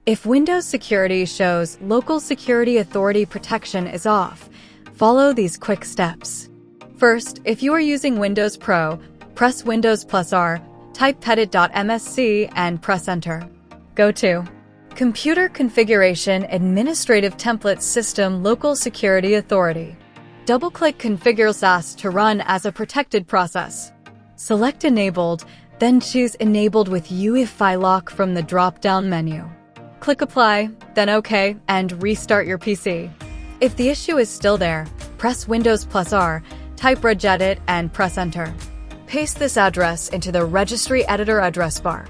If Windows Security shows Local Security Authority Protection is off, follow these quick steps. First, if you are using Windows Pro, press Windows + R, type gpedit.msc and press Enter. Go to Computer Configuration Administrative Templates System Local Security Authority. Double-click Configure LSASS to run as a protected process. Select Enabled, then choose Enabled with UEFI lock from the drop-down menu. Click Apply, then OK, and restart your PC. If the issue is still there, press Windows + R, type regedit, and press Enter. Paste this address into the Registry Editor address bar.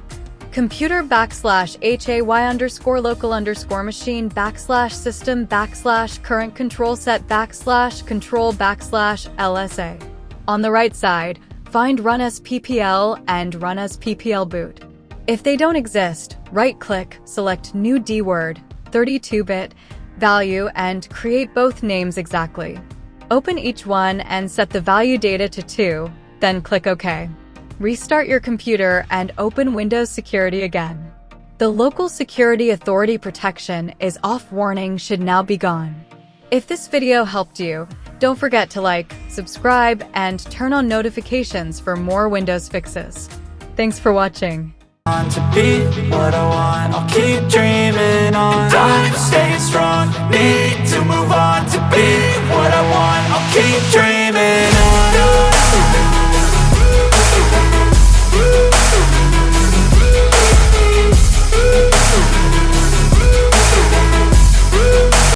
computer_local_machine/system/current_control_set/control/LSA. On the right side, find RunAsPPL and RunAsPPLBoot. If they don't exist, right-click, select New D-Word, 32-bit, value, and create both names exactly. Open each one and set the value data to 2, then click OK. Restart your computer and open Windows Security again. The Local Security Authority Protection is off. Warning should now be gone. If this video helped you, don't forget to like, subscribe, and turn on notifications for more Windows fixes. Thanks for watching. To be what I want, I'll keep dreaming on. And I'm staying strong, need to move on to be what I want.